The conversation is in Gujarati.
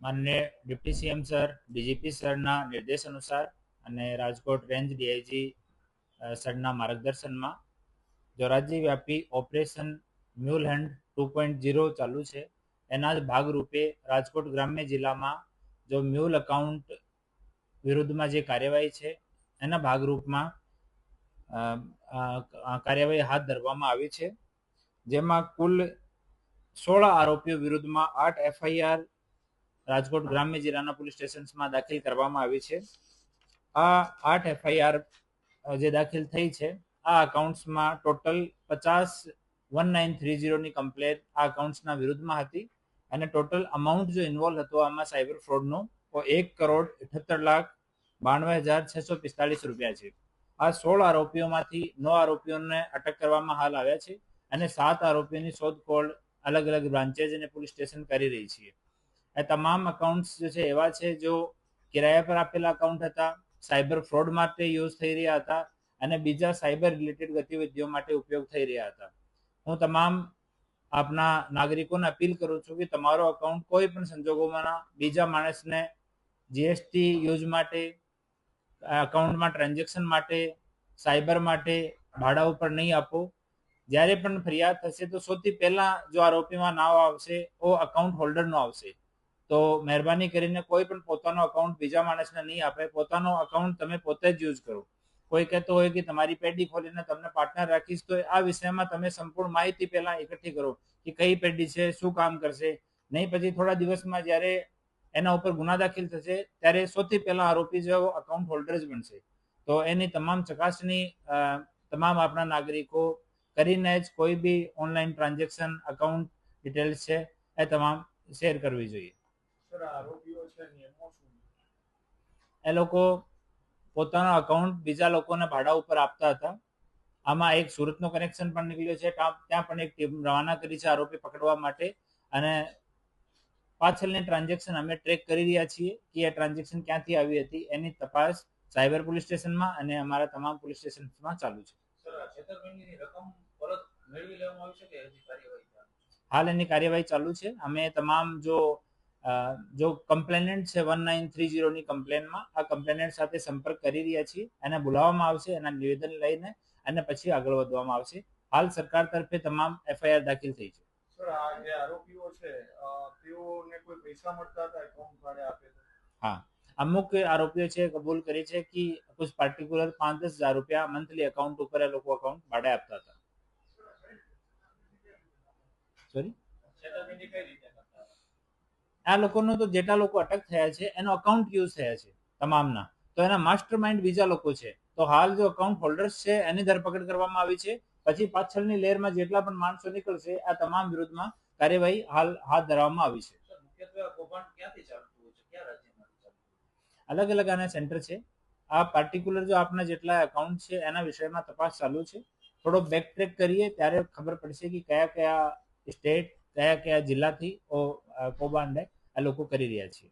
માનનીય ડિપ્ટી સીએમ સર, ડીજીપી સરના નિર્દેશ અનુસાર અને રાજકોટ રેન્જ ડીઆઈજી સરના માર્ગદર્શનમાં જો રાજ્યવ્યાપી ઓપરેશન મ્યુલ હેન્ડ 2.0 ચાલુ છે, એના જ ભાગરૂપે રાજકોટ ગ્રામ્ય જિલ્લામાં જો મ્યુલ એકાઉન્ટ વિરુદ્ધમાં જે કાર્યવાહી છે એના ભાગરૂપમાં કાર્યવાહી હાથ ધરવામાં આવી છે, જેમાં કુલ 16 આરોપીઓ વિરુદ્ધમાં 8 એફઆઈઆર રાજકોટ ગ્રામ્ય જિલ્લાના પોલીસ સ્ટેશન્સમાં દાખલ કરવામાં આવી છે. આ 8 એફઆઈઆર જે દાખલ થઈ છે આ અકાઉન્ટ્સમાં ટોટલ 50,1930ની કમ્પ્લેન આ અકાઉન્ટ્સના વિરુદ્ધમાં હતી અને ટોટલ અમાઉન્ટ જો ઇન્વોલ્વ હતો આમાં સાયબર ફ્રોડનો તો 1,78,92,645 રૂપિયા છે. આ 16 આરોપીઓમાંથી 9 આરોપીઓને અટક કરવામાં હાલ આવ્યા છે અને 7 આરોપીઓની શોધખોળ અલગ અલગ બ્રાન્ચેસ અને પોલીસ સ્ટેશન કરી રહી છે. આ તમામ અકાઉન્ટ્સ જે છે એવા છે જો કિરાયા પર આપેલા અકાઉન્ટ હતા, સાયબર ફ્રોડ માટે યુઝ થઈ રહ્યા હતા અને બીજા સાયબર રિલેટેડ ગતિવિધિઓ માટે ઉપયોગ થઈ રહ્યા હતા. હું તમામ આપના નાગરિકોને અપીલ કરું છું કે તમારો અકાઉન્ટ કોઈ પણ સંજોગોમાં બીજા માણસને જીએસટી યુઝ માટે, અકાઉન્ટમાં ટ્રાન્ઝેક્શન માટે, સાયબર માટે ભાડા ઉપર નહીં આપો. જ્યારે પણ ફરિયાદ થશે તો સૌથી પહેલા જો આરોપીમાં નામ આવશે ઓ અકાઉન્ટ હોલ્ડરનો આવશે. તો મહેરબાની કરીને કોઈ પણ પોતાનો અકાઉન્ટ બીજા માણસને નહીં આપે. પોતાનો અકાઉન્ટ તમે પોતે જ યુઝ કરો. કોઈ કહેતો હોય કે તમારી પેઢી ખોલીને તમને પાર્ટનર રાખીશ, તો આ વિષયમાં તમે સંપૂર્ણ માહિતી પહેલા એકઠી કરો કે કઈ પેઢી છે, શું કામ કરશે. નહીં પછી થોડા દિવસમાં જ્યારે એના ઉપર ગુના દાખલ થશે ત્યારે સૌથી પહેલા આરોપી જો અકાઉન્ટ હોલ્ડર જ બનશે. તો એની તમામ ચકાસણી તમામ આપણા નાગરિકો કરીને જ કોઈ બી ઓનલાઈન ટ્રાન્ઝેક્શન, અકાઉન્ટ ડિટેલ્સ છે એ તમામ શેર કરવી જોઈએ. એ લોકો પોતાનો અકાઉન્ટ બીજા લોકોને ભાડા ઉપર આપતા હતા. આમાં એક સુરતનો કનેક્શન પણ નીકળ્યો છે, ત્યાં પણ એક ટીમ રવાના કરી છે આરોપી પકડવા માટે અને પાછળની ટ્રાન્ઝેક્શન અમે ટ્રેક કરી રહ્યા છીએ કે એ ટ્રાન્ઝેક્શન ક્યાંથી આવી હતી. એની તપાસ સાયબર પોલીસ સ્ટેશનમાં અને અમારા તમામ પોલીસ સ્ટેશનમાં ચાલુ છે. હાલ એની કાર્યવાહી ચાલુ છે. અમે તમામ જો કમ્પ્લેનન્ટ છે 1930ની કમ્પ્લેનમાં, આ કમ્પ્લેનન્ટ સાથે સંપર્ક કરી રહ્યા છીએ. એને બોલાવવામાં આવશે, એના નિવેદન લઈને અને પછી આગળ વધવામાં આવશે. હાલ સરકાર તરફે તમામ એફઆઈઆર દાખલ થઈ છે. હા, અમુક આરોપીઓ છે કબૂલ કરી છે કે કુછ પાર્ટિક્યુલર 5-10 હજાર રૂપિયા મંથલી અકાઉન્ટ ઉપર એ લોકો અકાઉન્ટ ભાડે આપતા હતા. સોરી, આ લોકોનો તો જેટલા લોકો અટક થયા છે એનો અકાઉન્ટ યુઝ થયા છે તમામના, તો એના માસ્ટર માઇન્ડ બીજા લોકો છે. તો હાલ જો અકાઉન્ટ હોલ્ડર્સ છે એની ધરપકડ કરવામાં આવી છે. પછી પાછળની લેયરમાં જેટલા પણ માણસો નીકળશે આ તમામ વિરુદ્ધમાં કાર્યવાહી હાલ હાથ ધરવામાં આવી છે. અલગ અલગ આના સેન્ટર છે. આ પાર્ટિક્યુલર જો આપના જેટલા એકાઉન્ટ છે એના વિષયમાં તપાસ ચાલુ છે. થોડો બેક ટ્રેક કરીએ ત્યારે ખબર પડશે કે કયા કયા સ્ટેટ, કયા કયા જિલ્લાથી કૌભાંડ આ લોકો કરી રહ્યા છે.